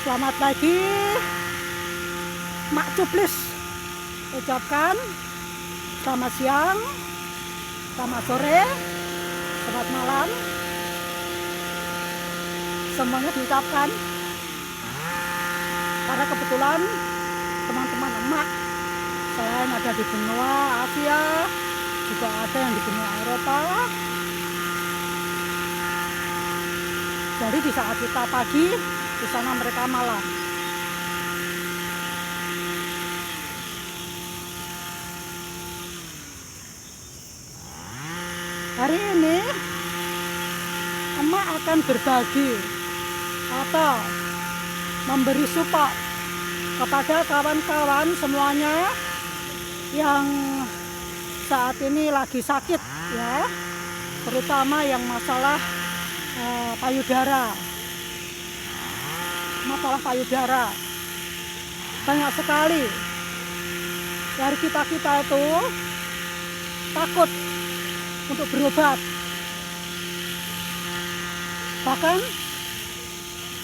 Selamat pagi, Mak Cuplis. Ucapkan selamat siang, selamat sore, selamat malam. Semuanya diucapkan. Karena kebetulan teman-teman emak selain ada di benua Asia, juga ada yang di benua Eropa. Jadi di saat kita pagi, di sana mereka malam. Hari ini emak akan berbagi atau memberi support kepada kawan-kawan semuanya yang saat ini lagi sakit ya, terutama yang masalah payudara. Masalah payudara banyak sekali dari kita itu takut untuk berobat, bahkan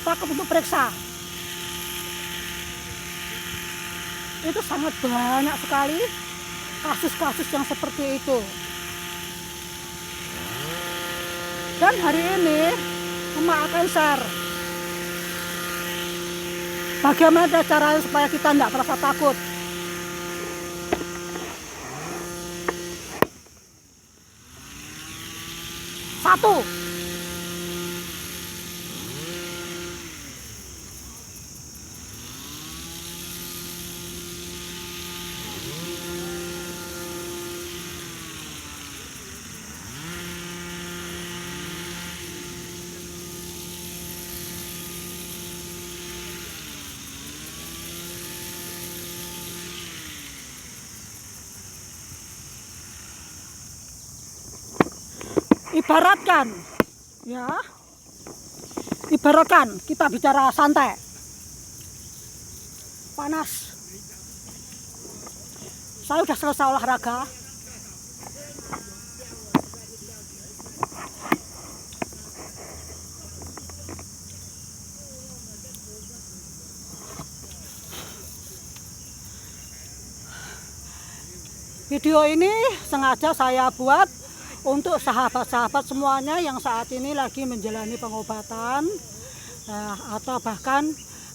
takut untuk periksa. Itu sangat banyak sekali kasus-kasus yang seperti itu. Dan hari ini emak akan share bagaimana caranya supaya kita tidak merasa takut. Satu, ibaratkan kita bicara santai, panas. Saya udah selesai olahraga, video ini sengaja saya buat untuk sahabat-sahabat semuanya yang saat ini lagi menjalani pengobatan, atau bahkan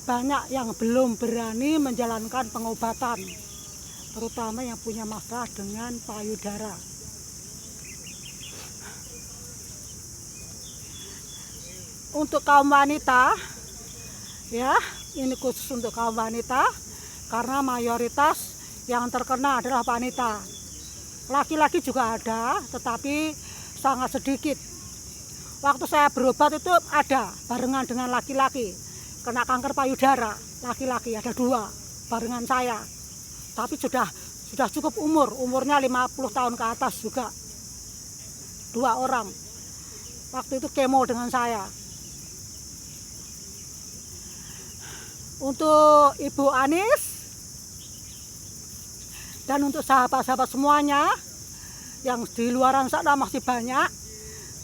banyak yang belum berani menjalankan pengobatan, terutama yang punya masalah dengan payudara. Untuk kaum wanita, ya, ini khusus untuk kaum wanita karena mayoritas yang terkena adalah wanita. Laki-laki juga ada, tetapi sangat sedikit. Waktu saya berobat itu ada barengan dengan laki-laki kena kanker payudara, laki-laki ada 2 barengan saya. Tapi sudah cukup umurnya 50 tahun ke atas juga. 2 orang. Waktu itu kemo dengan saya. Untuk Ibu Anis dan untuk sahabat-sahabat semuanya yang di luaran sana masih banyak,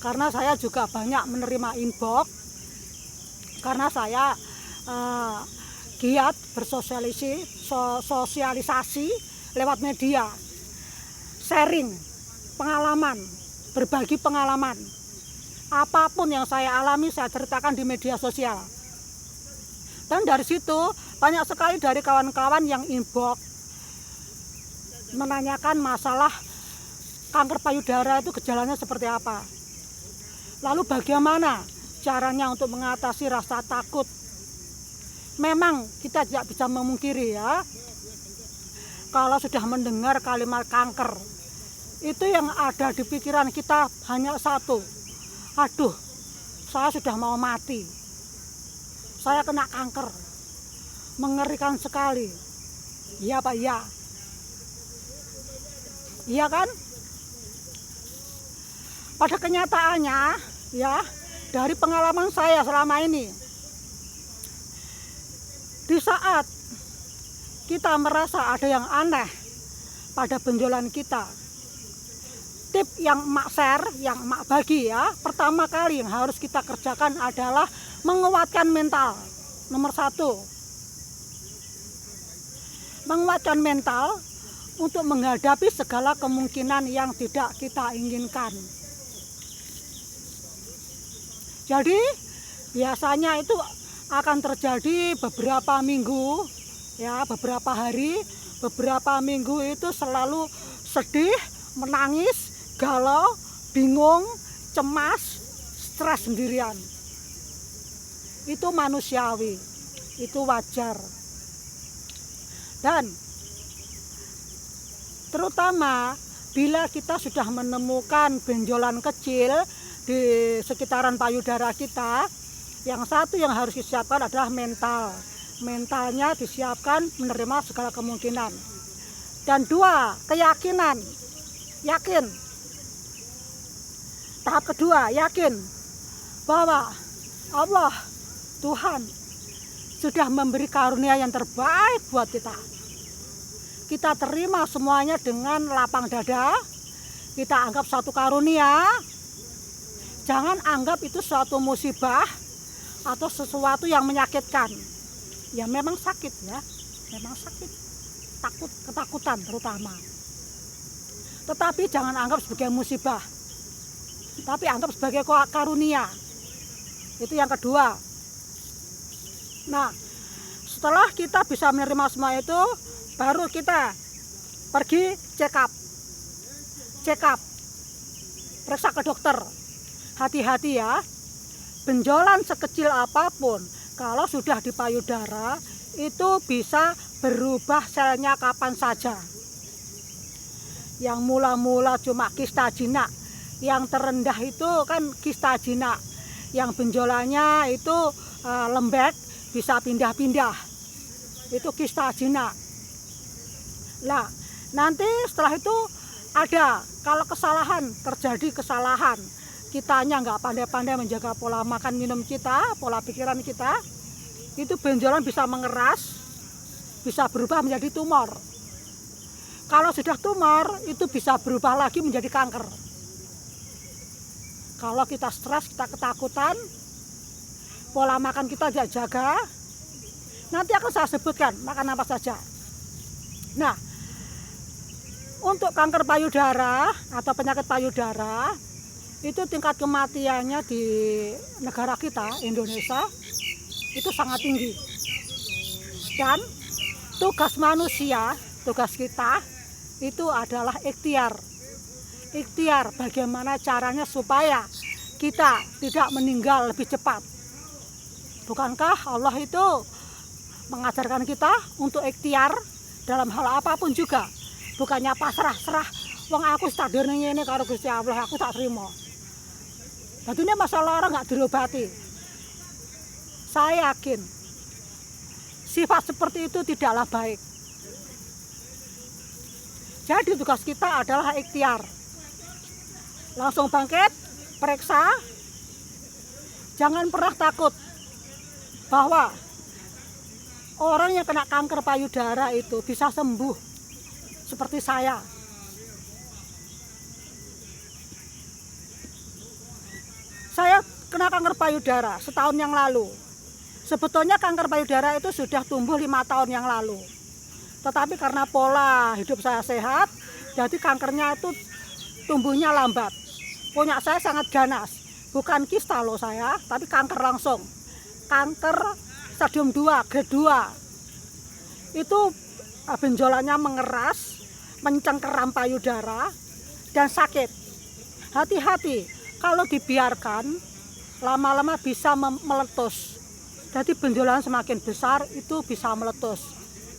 karena saya juga banyak menerima inbox, karena saya giat bersosialisasi lewat media, sharing pengalaman, berbagi pengalaman. Apapun yang saya alami saya ceritakan di media sosial. Dan dari situ banyak sekali dari kawan-kawan yang inbox menanyakan masalah kanker payudara itu gejalanya seperti apa. Lalu bagaimana caranya untuk mengatasi rasa takut. Memang kita tidak bisa memungkiri ya, kalau sudah mendengar kalimat kanker, itu yang ada di pikiran kita hanya satu, aduh saya sudah mau mati, saya kena kanker, mengerikan sekali. Iya Pak, iya. Iya kan? Pada kenyataannya ya, dari pengalaman saya selama ini, di saat kita merasa ada yang aneh pada benjolan kita, tip yang emak share, yang emak bagi ya, pertama kali yang harus kita kerjakan adalah menguatkan mental. Nomor 1, menguatkan mental untuk menghadapi segala kemungkinan yang tidak kita inginkan. Jadi biasanya itu akan terjadi beberapa minggu, ya, beberapa hari, beberapa minggu itu selalu sedih, menangis, galau, bingung, cemas, stres sendirian. Itu manusiawi, itu wajar. Dan terutama bila kita sudah menemukan benjolan kecil di sekitaran payudara kita, yang satu yang harus disiapkan adalah mental. Mentalnya disiapkan menerima segala kemungkinan. Dan 2, keyakinan. Yakin. Tahap kedua, yakin bahwa Allah, Tuhan, sudah memberi karunia yang terbaik buat kita. Kita terima semuanya dengan lapang dada. Kita anggap suatu karunia. Jangan anggap itu suatu musibah atau sesuatu yang menyakitkan. Ya memang sakit ya, memang sakit, takut, ketakutan terutama. Tetapi jangan anggap sebagai musibah, tapi anggap sebagai karunia. Itu yang kedua. Nah, setelah kita bisa menerima semua itu, baru kita pergi check up, periksa ke dokter. Hati-hati ya, benjolan sekecil apapun kalau sudah di payudara itu bisa berubah selnya kapan saja. Yang mula-mula cuma kista jinak, yang terendah itu kan kista jinak, yang benjolannya itu lembek, bisa pindah-pindah, itu kista jinak. Nah, nanti setelah itu ada, kalau terjadi kesalahan, kitanya nggak pandai-pandai menjaga pola makan minum kita, pola pikiran kita, itu benjolan bisa mengeras, bisa berubah menjadi tumor. Kalau sudah tumor, itu bisa berubah lagi menjadi kanker. Kalau kita stres, kita ketakutan, pola makan kita tidak jaga, nanti akan saya sebutkan makan apa saja. Nah, untuk kanker payudara atau penyakit payudara, itu tingkat kematiannya di negara kita, Indonesia, itu sangat tinggi. Dan tugas manusia, tugas kita, itu adalah ikhtiar. Ikhtiar bagaimana caranya supaya kita tidak meninggal lebih cepat. Bukankah Allah itu mengajarkan kita untuk ikhtiar dalam hal apapun juga? Bukannya pasrah-serah, wong aku takdir ini karo Gusti Allah, aku tak terima. Tentunya masalah orang nggak diobati. Saya yakin sifat seperti itu tidaklah baik. Jadi tugas kita adalah ikhtiar. Langsung bangkit, periksa. Jangan pernah takut bahwa orang yang kena kanker payudara itu bisa sembuh seperti saya. Saya kena kanker payudara setahun yang lalu. Sebetulnya kanker payudara itu sudah tumbuh 5 tahun yang lalu. Tetapi karena pola hidup saya sehat, jadi kankernya itu tumbuhnya lambat. Punya saya sangat ganas. Bukan kista loh saya, tapi kanker langsung. Kanker stadium 2, grade 2. Itu benjolannya mengeras, mencengkeram payudara, dan sakit. Hati-hati. Kalau dibiarkan, lama-lama bisa meletus. Jadi benjolan semakin besar, itu bisa meletus.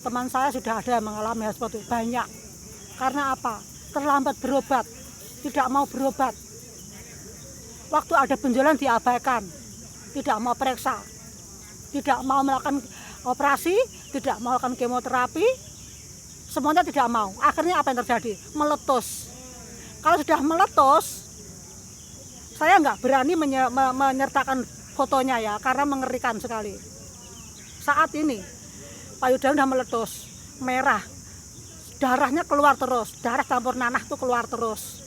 Teman saya sudah ada yang mengalami hal seperti itu, banyak. Karena apa? Terlambat berobat, tidak mau berobat. Waktu ada benjolan diabaikan, tidak mau periksa, tidak mau melakukan operasi, tidak mau melakukan kemoterapi, semuanya tidak mau. Akhirnya apa yang terjadi? Meletus. Kalau sudah meletus, saya nggak berani menyertakan fotonya ya, karena mengerikan sekali. Saat ini payudara sudah meletus, merah, darahnya keluar terus, darah campur nanah itu keluar terus.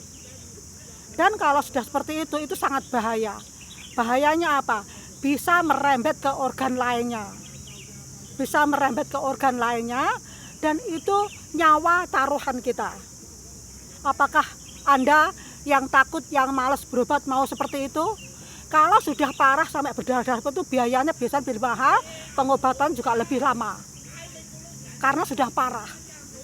Dan kalau sudah seperti itu sangat bahaya. Bahayanya apa? Bisa merembet ke organ lainnya. bisa merembet ke organ lainnya, dan itu nyawa taruhan kita. Apakah Anda yang takut, yang malas berobat mau seperti itu? Kalau sudah parah sampai berdarah-darah itu biayanya biasanya lebih mahal, pengobatan juga lebih lama. Karena sudah parah,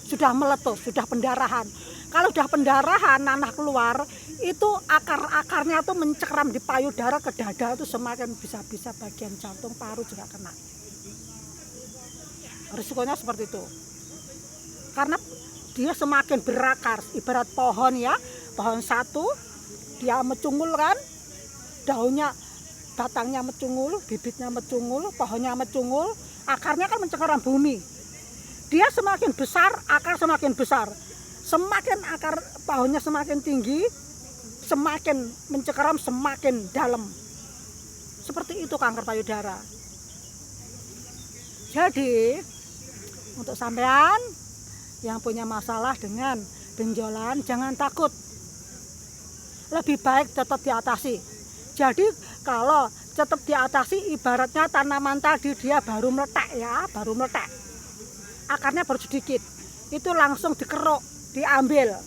sudah meletus, sudah pendarahan. Kalau sudah pendarahan, nanah keluar, itu akar-akarnya tuh mencekram di payudara ke dada, itu semakin bisa-bisa bagian jantung, paru juga kena. Risikonya seperti itu. Karena dia semakin berakar, ibarat pohon ya, pohon satu, dia mencungul kan, daunnya, batangnya mencungul, bibitnya mencungul, pohonnya mencungul, akarnya kan mencengkeram bumi. Dia semakin besar, akar semakin besar. Semakin akar pohonnya semakin tinggi, semakin mencengkeram, semakin dalam. Seperti itu kanker payudara. Jadi, untuk sampean yang punya masalah dengan benjolan, jangan takut. Lebih baik tetap diatasi. Jadi kalau tetap diatasi, ibaratnya tanaman tadi dia baru meletak ya, baru meletak. Akarnya baru sedikit. Itu langsung dikeruk, diambil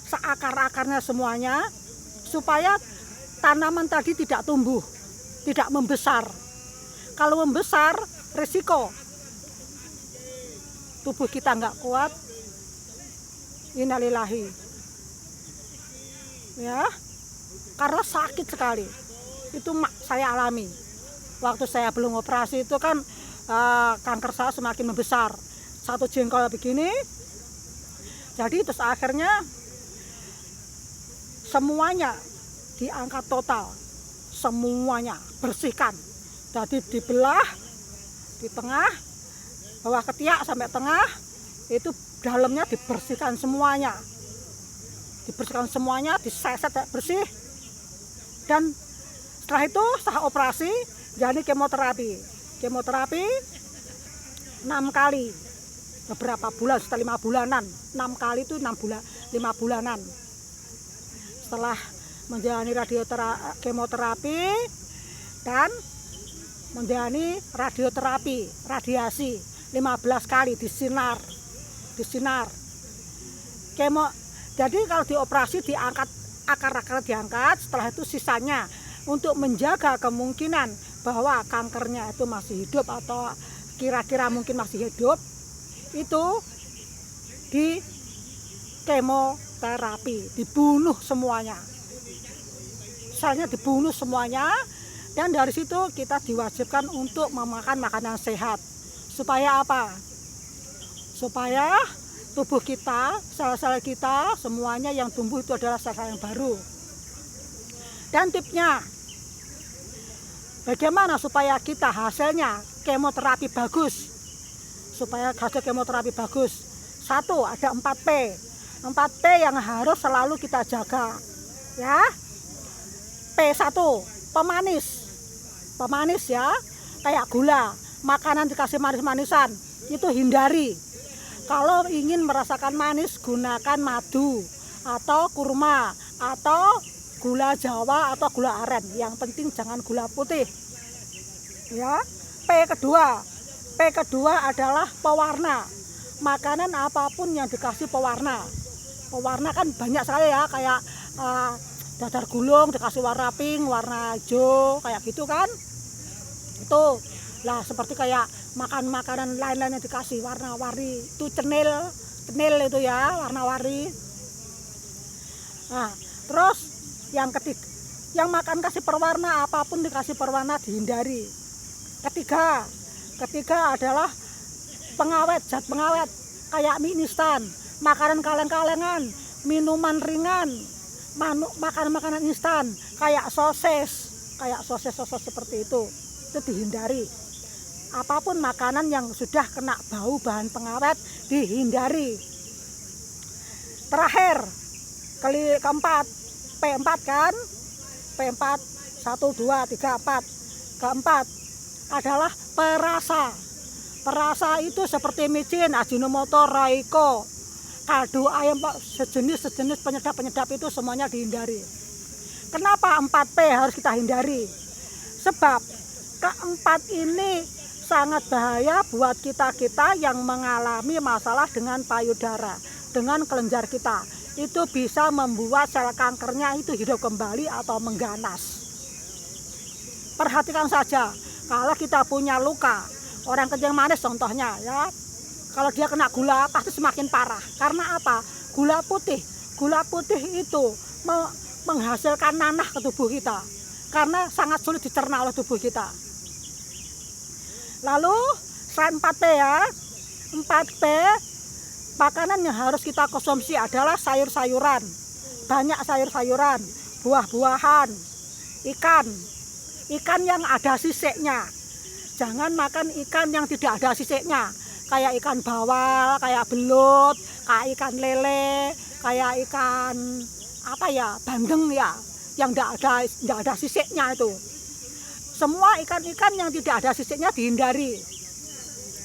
seakar-akarnya semuanya, supaya tanaman tadi tidak tumbuh, tidak membesar. Kalau membesar, risiko tubuh kita nggak kuat, innalillahi ya, karena sakit sekali. Itu saya alami waktu saya belum operasi. Itu kan kanker saya semakin membesar, satu jengkol begini. Jadi terus akhirnya semuanya diangkat total, semuanya bersihkan. Jadi dibelah di tengah, bawah ketiak sampai tengah, itu dalamnya dibersihkan semuanya. Dibersihkan semuanya, diseset bersih. Dan setelah itu, setelah operasi, jadi kemoterapi. Kemoterapi 6 kali. Beberapa bulan, setelah 5 bulanan. 6 kali itu 5 bulanan. Setelah menjalani kemoterapi dan menjalani radiasi 15 kali disinar. Jadi kalau dioperasi diangkat, akar-akar diangkat, setelah itu sisanya untuk menjaga kemungkinan bahwa kankernya itu masih hidup atau kira-kira mungkin masih hidup, itu di kemoterapi, dibunuh semuanya. Selnya dibunuh semuanya, dan dari situ kita diwajibkan untuk memakan makanan sehat. Supaya apa? Supaya tubuh kita, sel-sel kita, semuanya yang tumbuh itu adalah sel-sel yang baru. Dan tipsnya, bagaimana supaya kita hasilnya kemoterapi bagus? Supaya hasil kemoterapi bagus, 1, ada 4P. 4P yang harus selalu kita jaga ya. P1, pemanis ya, kayak gula, makanan dikasih manis-manisan, itu hindari. Kalau ingin merasakan manis, gunakan madu atau kurma atau gula Jawa atau gula aren. Yang penting jangan gula putih ya. P kedua adalah pewarna. Makanan apapun yang dikasih pewarna. Pewarna kan banyak sekali ya, kayak dadar gulung dikasih warna pink, warna hijau, kayak gitu kan. Itu lah, seperti kayak makan makanan lain-lain yang dikasih warna-warni, itu cenil itu ya, warna-warni. Nah, terus yang ketiga, yang makan kasih perwarna, apapun dikasih perwarna dihindari. Ketiga adalah pengawet, zat pengawet, kayak mie instan, makanan kaleng-kalengan, minuman ringan, makanan instan, kayak sosis seperti itu dihindari. Apapun makanan yang sudah kena bau bahan pengawet dihindari. Terakhir, keempat, P4 kan, P4, 1, 2, 3, 4. Keempat adalah perasa. Perasa itu seperti micin, Ajinomoto, Royco, kaldu ayam, sejenis penyedap itu semuanya dihindari. Kenapa 4P harus kita hindari? Sebab keempat ini sangat bahaya buat kita-kita yang mengalami masalah dengan payudara, dengan kelenjar kita. Itu bisa membuat sel kankernya itu hidup kembali atau mengganas. Perhatikan saja, kalau kita punya luka, orang kencing manis contohnya ya, kalau dia kena gula pasti semakin parah. Karena apa? Gula putih itu menghasilkan nanah ke tubuh kita, karena sangat sulit dicerna oleh tubuh kita. Lalu selain 4P ya, 4P makanan yang harus kita konsumsi adalah sayur-sayuran, banyak sayur-sayuran, buah-buahan, ikan yang ada sisiknya. Jangan makan ikan yang tidak ada sisiknya, kayak ikan bawal, kayak belut, kayak ikan lele, kayak ikan bandeng ya, yang tidak ada sisiknya itu. Semua ikan-ikan yang tidak ada sisiknya dihindari.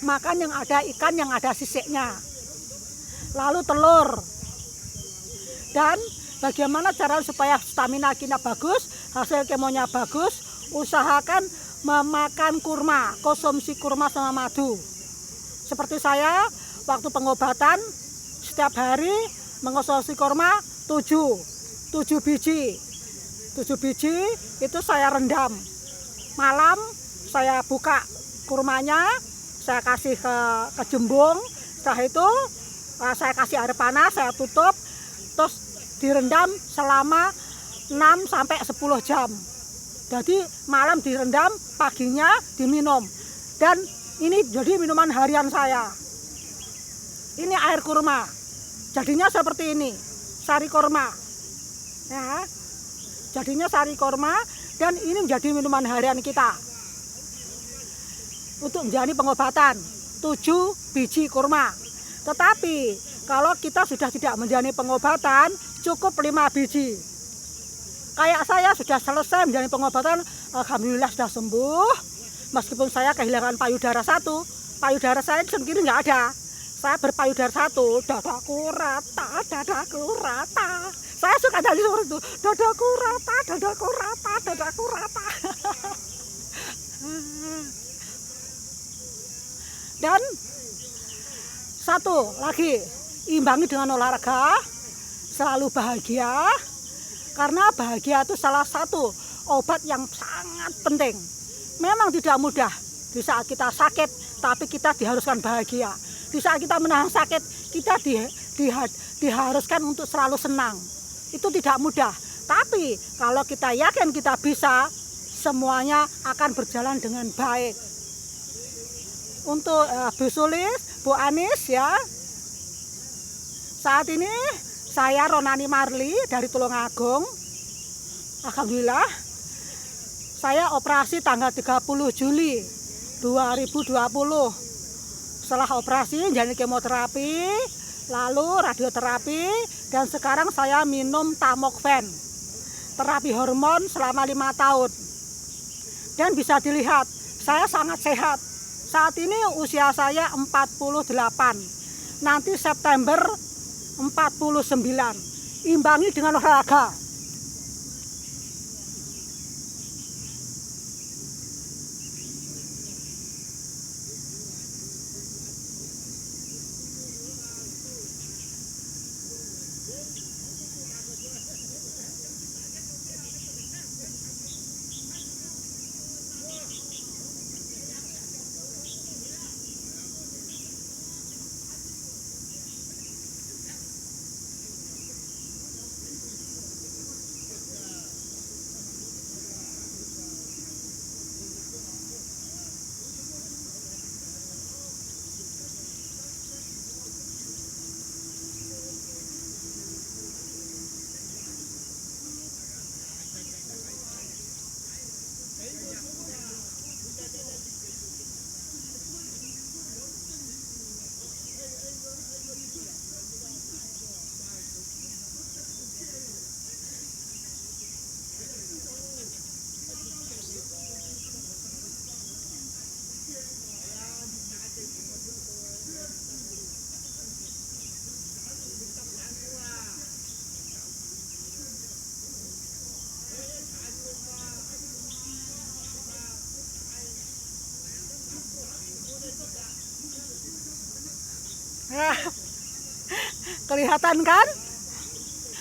Makan yang ada ikan yang ada sisiknya. Lalu telur. Dan bagaimana cara supaya stamina kita bagus, hasil kemonya bagus, usahakan memakan kurma, konsumsi kurma sama madu. Seperti saya, waktu pengobatan, setiap hari mengonsumsi kurma 7 biji. 7 biji itu saya rendam. Malam saya buka kurmanya, saya kasih ke jembung. Setelah itu saya kasih air panas, saya tutup, terus direndam selama 6-10 jam. Jadi malam direndam, paginya diminum. Dan ini jadi minuman harian saya. Ini air kurma. Jadinya seperti ini, sari kurma. Ya. Jadinya sari kurma. Dan ini menjadi minuman harian kita untuk menjalani pengobatan. 7 biji kurma. Tetapi kalau kita sudah tidak menjalani pengobatan, cukup 5 biji. Kayak saya sudah selesai menjalani pengobatan, alhamdulillah sudah sembuh. Meskipun saya kehilangan payudara 1, payudara saya sendiri nggak ada. Saya berpayudara 1, dadaku rata. Saya suka dari seperti itu, dadaku rata. Dan satu lagi, imbangi dengan olahraga, selalu bahagia. Karena bahagia itu salah satu obat yang sangat penting. Memang tidak mudah di saat kita sakit, tapi kita diharuskan bahagia. Di saat kita menahan sakit, kita diharuskan untuk selalu senang. Itu tidak mudah, tapi kalau kita yakin kita bisa, semuanya akan berjalan dengan baik. Untuk Bu Sulis, Bu Anis ya, saat ini saya Ronani Marli dari Tulungagung. Alhamdulillah, saya operasi tanggal 30 Juli 2020. Setelah operasi jadi kemoterapi, lalu radioterapi, dan sekarang saya minum Tamoxifen, terapi hormon selama 5 tahun. Dan bisa dilihat, saya sangat sehat. Saat ini usia saya 48, nanti September 49. Imbangi dengan olahraga. Nah, kelihatan kan?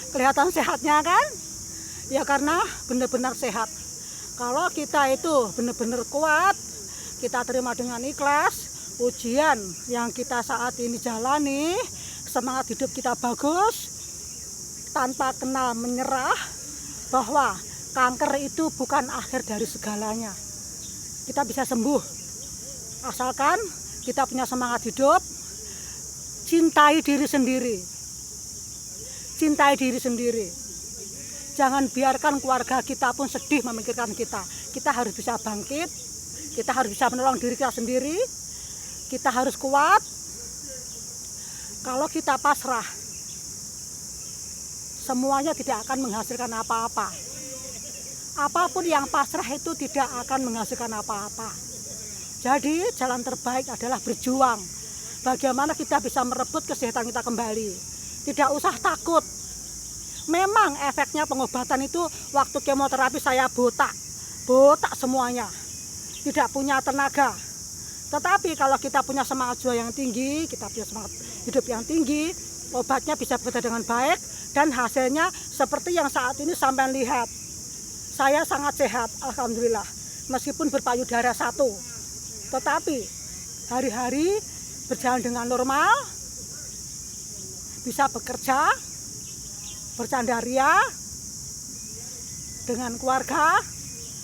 Kelihatan sehatnya kan? Ya karena benar-benar sehat. Kalau kita itu benar-benar kuat, kita terima dengan ikhlas ujian yang kita saat ini jalani, semangat hidup kita bagus, tanpa kenal menyerah, bahwa kanker itu bukan akhir dari segalanya. Kita bisa sembuh, asalkan kita punya semangat hidup, cintai diri sendiri. Cintai diri sendiri. Jangan biarkan keluarga kita pun sedih memikirkan kita. Kita harus bisa bangkit, kita harus bisa menolong diri kita sendiri, kita harus kuat. Kalau kita pasrah, semuanya tidak akan menghasilkan apa-apa. Apapun yang pasrah itu tidak akan menghasilkan apa-apa. Jadi jalan terbaik adalah berjuang. Bagaimana kita bisa merebut kesehatan kita kembali. Tidak usah takut. Memang efeknya pengobatan itu waktu kemoterapi saya botak semuanya. Tidak punya tenaga. Tetapi kalau kita punya semangat juang yang tinggi, kita punya semangat hidup yang tinggi, obatnya bisa bekerja dengan baik dan hasilnya seperti yang saat ini sampean lihat. Saya sangat sehat, alhamdulillah. Meskipun berpayudara 1, tetapi hari-hari berjalan dengan normal, bisa bekerja, bercanda ria dengan keluarga,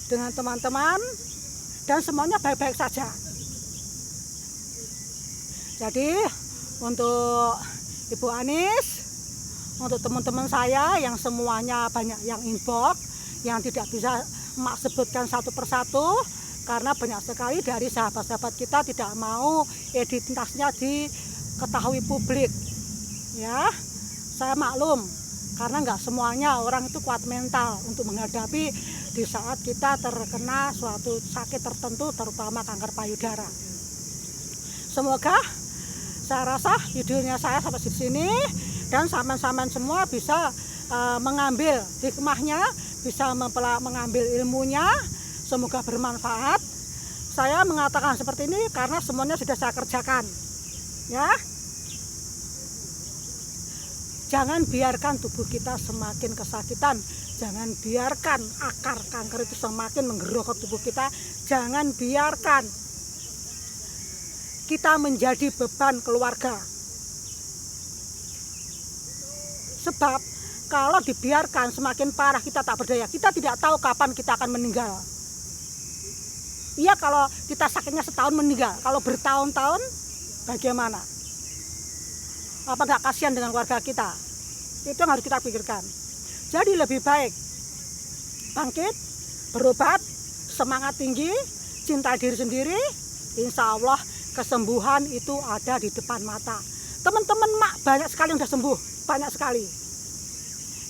dengan teman-teman, dan semuanya baik-baik saja. Jadi untuk Ibu Anis, untuk teman-teman saya yang semuanya banyak yang inbox, yang tidak bisa Mak sebutkan satu persatu, karena banyak sekali dari sahabat-sahabat kita tidak mau identitasnya diketahui publik. Ya, saya maklum, karena nggak semuanya orang itu kuat mental untuk menghadapi di saat kita terkena suatu sakit tertentu, terutama kanker payudara. Semoga saya rasa videonya saya sampai di sini dan sampean-sampean semua bisa mengambil hikmahnya, bisa mengambil ilmunya, semoga bermanfaat. Saya mengatakan seperti ini karena semuanya sudah saya kerjakan. Ya. Jangan biarkan tubuh kita semakin kesakitan. Jangan biarkan akar kanker itu semakin menggerogok tubuh kita. Jangan biarkan kita menjadi beban keluarga. Sebab kalau dibiarkan semakin parah, kita tak berdaya. Kita tidak tahu kapan kita akan meninggal. Iya, kalau kita sakitnya setahun meninggal. Kalau bertahun-tahun bagaimana? Apa nggak kasihan dengan keluarga kita? Itu yang harus kita pikirkan. Jadi lebih baik bangkit, berobat, semangat tinggi, cinta diri sendiri. Insya Allah kesembuhan itu ada di depan mata. Teman-teman Mak banyak sekali yang sudah sembuh, banyak sekali.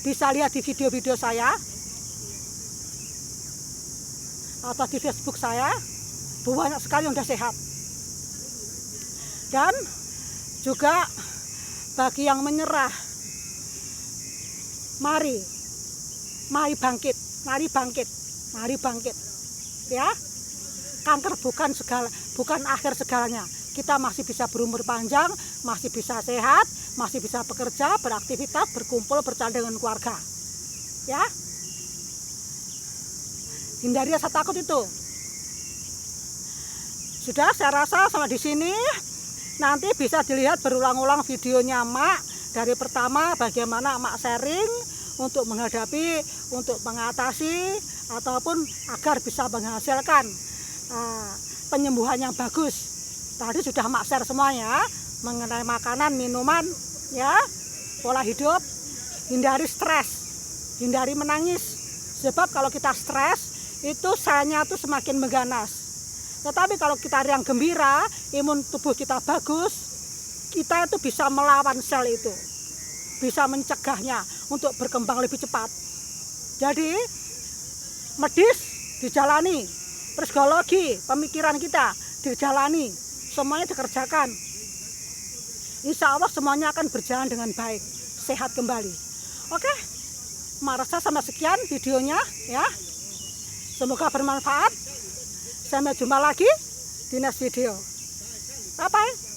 Bisa lihat di video-video saya atau di Facebook saya, banyak sekali yang sudah sehat. Dan juga bagi yang menyerah, mari bangkit, mari bangkit, ya. Kanker bukan akhir segalanya. Kita masih bisa berumur panjang, masih bisa sehat, masih bisa bekerja, beraktivitas, berkumpul, bercanda dengan keluarga, ya. Hindari rasa takut itu. Sudah, saya rasa sampai di sini. Nanti bisa dilihat berulang-ulang videonya Mak. Dari pertama bagaimana Mak sharing untuk menghadapi, untuk mengatasi, ataupun agar bisa menghasilkan penyembuhan yang bagus. Tadi sudah Mak share semuanya mengenai makanan, minuman, ya, pola hidup, hindari stres, hindari menangis. Sebab kalau kita stres, itu selnya tuh semakin mengganas. Tetapi kalau kita riang gembira, imun tubuh kita bagus, kita itu bisa melawan sel itu, bisa mencegahnya untuk berkembang lebih cepat. Jadi medis dijalani, psikologi, pemikiran kita dijalani, semuanya dikerjakan. Insya Allah semuanya akan berjalan dengan baik, sehat kembali. Oke, Marasa sama sekian videonya, ya. Semoga bermanfaat. Sampai jumpa lagi di next video. Bye bye.